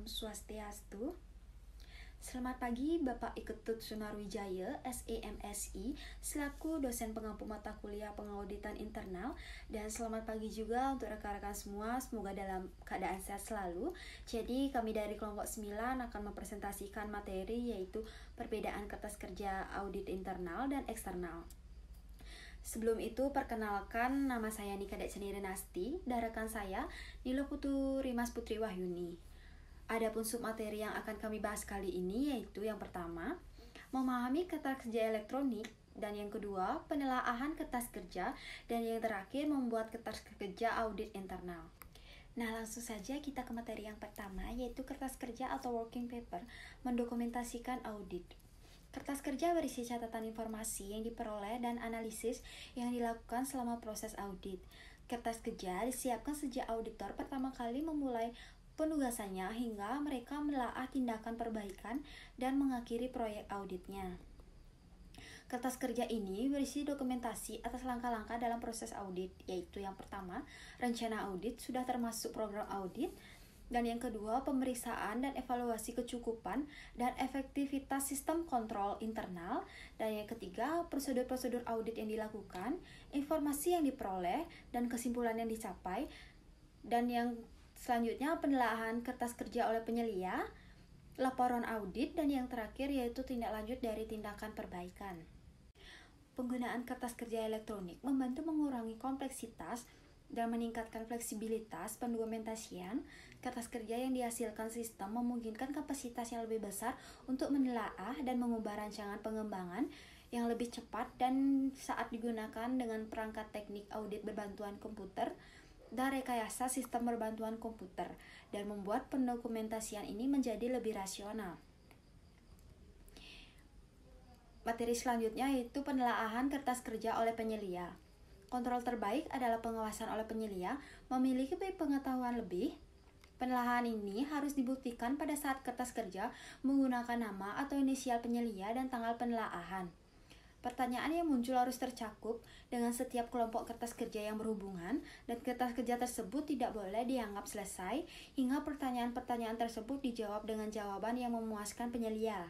Om Swastiastu. Selamat pagi Bapak Iketut Sunarwijaya, SEMSI, selaku dosen pengampu mata kuliah pengauditan internal. Dan selamat pagi juga untuk rekan-rekan semua, semoga dalam keadaan sehat selalu. Jadi kami dari kelompok 9 akan mempresentasikan materi yaitu perbedaan kertas kerja audit internal dan eksternal. Sebelum itu, perkenalkan, nama saya Nika Deceni Renasti, dan rekan saya Nilo Putu Rimas Putri Wahyuni. Adapun submateri yang akan kami bahas kali ini yaitu yang pertama, memahami kertas kerja elektronik, dan yang kedua, penelaahan kertas kerja, dan yang terakhir, membuat kertas kerja audit internal. Nah, langsung saja kita ke materi yang pertama, yaitu kertas kerja atau working paper, mendokumentasikan audit. Kertas kerja berisi catatan informasi yang diperoleh dan analisis yang dilakukan selama proses audit. Kertas kerja disiapkan sejak auditor pertama kali memulai penugasannya hingga mereka menelaah tindakan perbaikan dan mengakhiri proyek auditnya. Kertas kerja ini berisi dokumentasi atas langkah-langkah dalam proses audit, yaitu yang pertama, rencana audit sudah termasuk program audit, dan yang kedua, pemeriksaan dan evaluasi kecukupan dan efektivitas sistem kontrol internal, dan yang ketiga, prosedur-prosedur audit yang dilakukan, informasi yang diperoleh, dan kesimpulan yang dicapai, dan yang selanjutnya penelaahan kertas kerja oleh penyelia, laporan audit, dan yang terakhir yaitu tindak lanjut dari tindakan perbaikan. Penggunaan kertas kerja elektronik membantu mengurangi kompleksitas dan meningkatkan fleksibilitas pendokumentasian. Kertas kerja yang dihasilkan sistem memungkinkan kapasitas yang lebih besar untuk menelaah dan mengubah rancangan pengembangan yang lebih cepat dan saat digunakan dengan perangkat teknik audit berbantuan komputer dan rekayasa sistem berbantuan komputer, dan membuat pendokumentasian ini menjadi lebih rasional. Materi selanjutnya yaitu penelaahan kertas kerja oleh penyelia. Kontrol terbaik adalah pengawasan oleh penyelia memiliki pengetahuan lebih. Penelaahan ini harus dibuktikan pada saat kertas kerja menggunakan nama atau inisial penyelia dan tanggal penelaahan. Pertanyaan yang muncul harus tercakup dengan setiap kelompok kertas kerja yang berhubungan, dan kertas kerja tersebut tidak boleh dianggap selesai hingga pertanyaan-pertanyaan tersebut dijawab dengan jawaban yang memuaskan penyelia.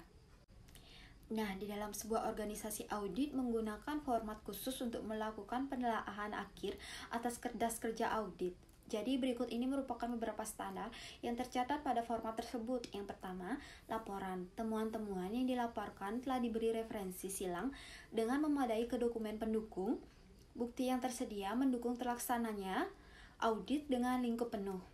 Nah, di dalam sebuah organisasi audit menggunakan format khusus untuk melakukan penelaahan akhir atas kertas kerja audit. Jadi berikut ini merupakan beberapa standar yang tercatat pada format tersebut. Yang pertama, laporan. Temuan-temuan yang dilaporkan telah diberi referensi silang dengan memadai ke dokumen pendukung. Bukti yang tersedia mendukung terlaksananya audit dengan lingkup penuh.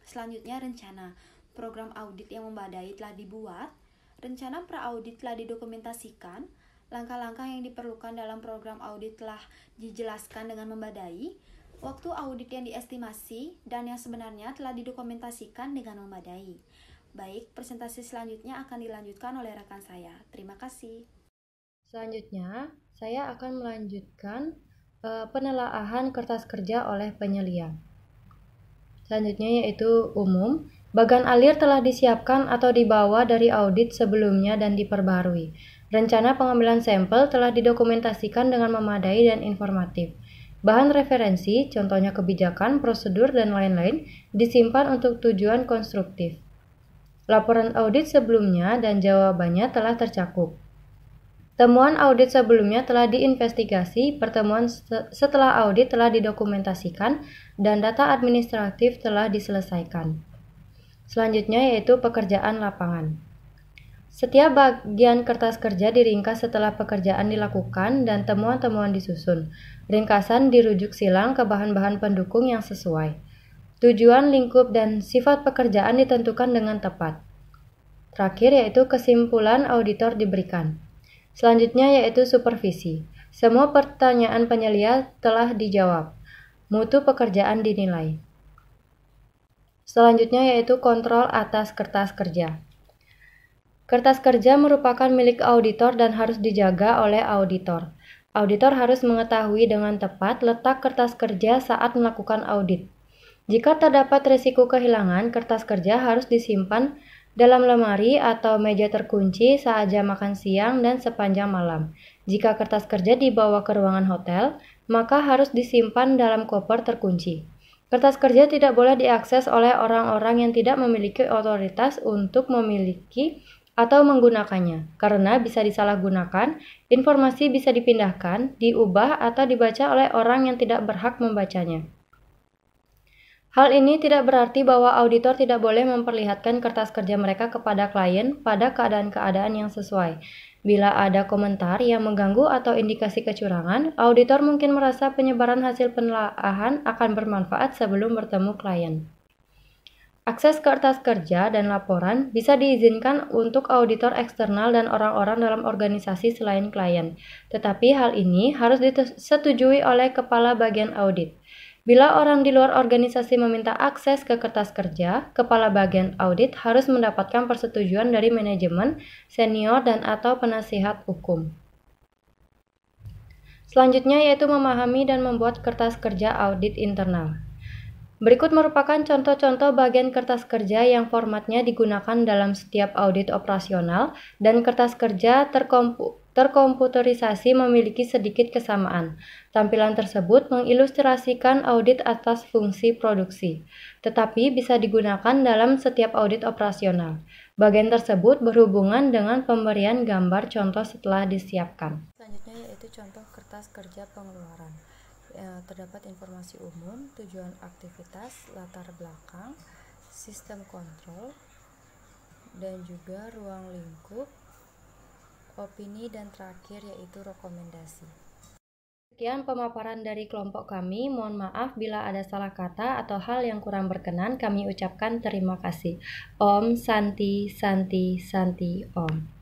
Selanjutnya, rencana. Program audit yang memadai telah dibuat. Rencana pra-audit telah didokumentasikan. Langkah-langkah yang diperlukan dalam program audit telah dijelaskan dengan memadai. Waktu audit yang diestimasi dan yang sebenarnya telah didokumentasikan dengan memadai. Baik, presentasi selanjutnya akan dilanjutkan oleh rekan saya. Terima kasih. Selanjutnya, saya akan melanjutkan penelaahan kertas kerja oleh penyelia. Selanjutnya yaitu umum. Bagan alir telah disiapkan atau dibawa dari audit sebelumnya dan diperbarui. Rencana pengambilan sampel telah didokumentasikan dengan memadai dan informatif. Bahan referensi, contohnya kebijakan, prosedur, dan lain-lain, disimpan untuk tujuan konstruktif. Laporan audit sebelumnya dan jawabannya telah tercakup. Temuan audit sebelumnya telah diinvestigasi, pertemuan setelah audit telah didokumentasikan, dan data administratif telah diselesaikan. Selanjutnya yaitu pekerjaan lapangan. Setiap bagian kertas kerja diringkas setelah pekerjaan dilakukan dan temuan-temuan disusun. Ringkasan dirujuk silang ke bahan-bahan pendukung yang sesuai. Tujuan, lingkup, dan sifat pekerjaan ditentukan dengan tepat. Terakhir yaitu kesimpulan auditor diberikan. Selanjutnya yaitu supervisi. Semua pertanyaan penyelia telah dijawab. Mutu pekerjaan dinilai. Selanjutnya yaitu kontrol atas kertas kerja. Kertas kerja merupakan milik auditor dan harus dijaga oleh auditor. Auditor harus mengetahui dengan tepat letak kertas kerja saat melakukan audit. Jika terdapat risiko kehilangan, kertas kerja harus disimpan dalam lemari atau meja terkunci saat jam makan siang dan sepanjang malam. Jika kertas kerja dibawa ke ruangan hotel, maka harus disimpan dalam koper terkunci. Kertas kerja tidak boleh diakses oleh orang-orang yang tidak memiliki otoritas untuk memiliki atau menggunakannya, karena bisa disalahgunakan, informasi bisa dipindahkan, diubah, atau dibaca oleh orang yang tidak berhak membacanya. Hal ini tidak berarti bahwa auditor tidak boleh memperlihatkan kertas kerja mereka kepada klien pada keadaan-keadaan yang sesuai. Bila ada komentar yang mengganggu atau indikasi kecurangan, auditor mungkin merasa penyebaran hasil penelaahan akan bermanfaat sebelum bertemu klien. Akses kertas kerja dan laporan bisa diizinkan untuk auditor eksternal dan orang-orang dalam organisasi selain klien, tetapi hal ini harus disetujui oleh kepala bagian audit. Bila orang di luar organisasi meminta akses ke kertas kerja, kepala bagian audit harus mendapatkan persetujuan dari manajemen, senior, dan atau penasihat hukum. Selanjutnya yaitu memahami dan membuat kertas kerja audit internal. Berikut merupakan contoh-contoh bagian kertas kerja yang formatnya digunakan dalam setiap audit operasional dan kertas kerja terkomputerisasi memiliki sedikit kesamaan. Tampilan tersebut mengilustrasikan audit atas fungsi produksi, tetapi bisa digunakan dalam setiap audit operasional. Bagian tersebut berhubungan dengan pemberian gambar contoh setelah disiapkan. Selanjutnya yaitu contoh kertas kerja pengeluaran. Terdapat informasi umum, tujuan aktivitas, latar belakang, sistem kontrol, dan juga ruang lingkup, opini, dan terakhir yaitu rekomendasi. Sekian pemaparan dari kelompok kami. Mohon maaf bila ada salah kata atau hal yang kurang berkenan. Kami ucapkan terima kasih. Om Santi Santi Santi Om.